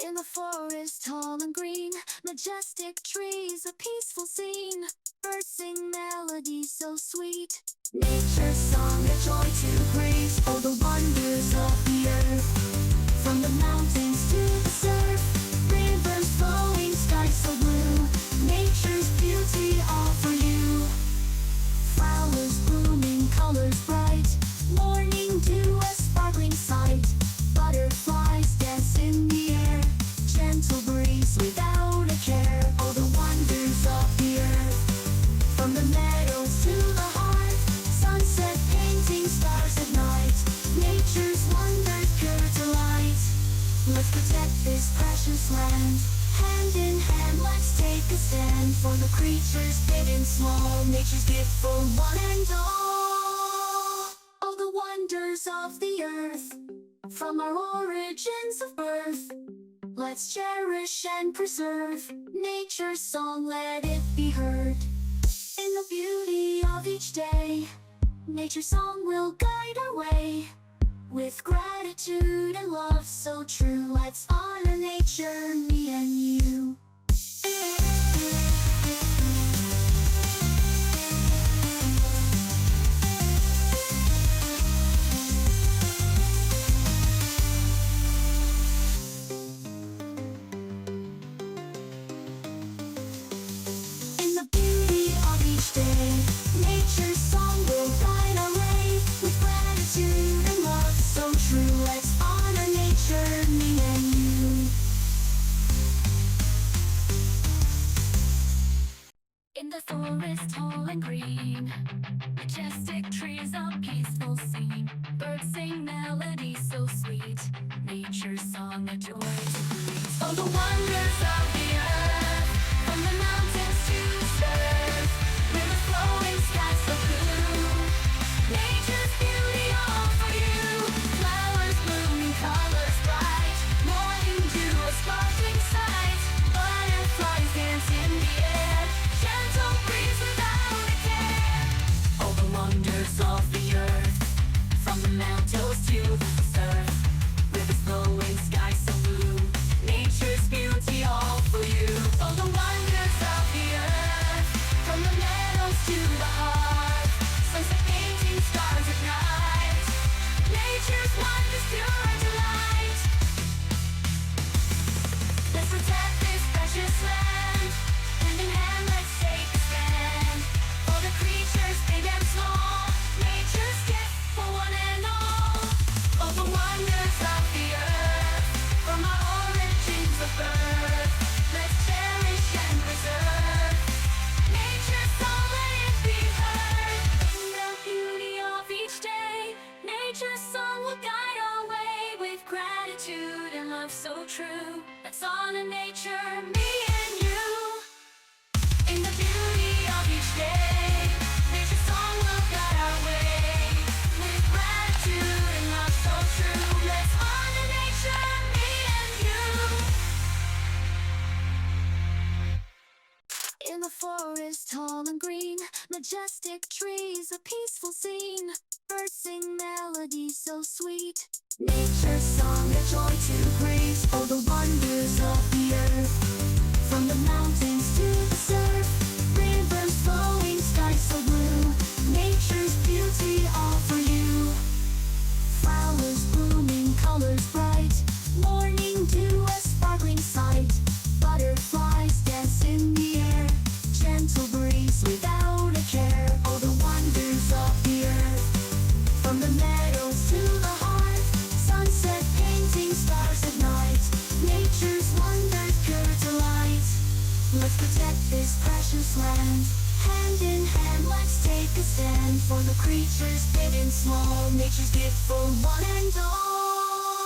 In the forest, tall and green, majestic trees, a peaceful scene. Birds sing melodies so sweet. Nature's song, a joy to breathe. Oh, the wonders of the earth. From the mountains to the surf, rivers flowing, skies so blue. Nature's beauty all for you. Flowers blooming, colors bright. Morning dew, a sparkling sight. Butterflies dance in the air. Gentle breeze without a care. Oh, the wonders of the earth. From the meadows to the heart. Sunset painting stars at night. Nature's wonders pure delight. Let's protect this precious land. Hand in hand, let's take a stand. For the creatures big and small. Nature's gift for one and all. Oh, the wonders of the earth. From our origins of birth, let's cherish and preserve nature's song, let it be heard. In the beauty of each day, nature's song will guide our way. With gratitude and love so true, let's honor nature, me and you. Nature's song will guide our way. With gratitude and love so true, let's honor nature, me and you. In the forest, tall and green, majestic trees, a peaceful scene. Birds sing melodies so sweet. Nature's song, a joy to breathe. Oh, the wonders of the earth. From the mountains to the surf, rivers flowing, skies so blue. Nature's beauty all for you. Flowers blooming, colors bright. Morning dew, a sparkling sight. Butterflies dance in the air. Gentle breeze without a care. Oh, the wonders of the earth. From the mountains to the surf, rivers flowing, skies so blue. Nature's beauty all for you. Oh, the wonders of the earth. From the meadows to the heart. Sunset painting stars at night. Nature's wonders pure delight. Let's protect this precious land. Hand in hand, let's take a stand. For the creatures big and small. Nature's gift for one and all. Oh, the wonders of the earth. From our origins of birth, let's cherish and preserve nature's song, let it be heard. In the beauty of each day, nature's song will guide our way. With gratitude and love so true, let's honor nature, me and you. In the beauty of each day, nature's song will guide our way. With gratitude and love so true, let's honor nature, me and you. In the forest, tall and green, majestic trees, a peaceful scene. Birds sing melodies so sweet. Nature's song, a joy to breathe. Oh, the wonders of the earth. From the mountains to the surf, rivers flowing, skies so blue. Nature's beauty all for you. Flowers blooming, colors bright. Morning dew, a sparkling sight. Butterflies dance in the air. Gentle breeze without a care. Oh, the wonders of the earth. From the meadows to the heart. Sunset painting stars at night. Nature's wonders pure delight. Let's protect this precious land. Hand in hand, let's take a stand. For the creatures big and small. Nature's gift for one and all.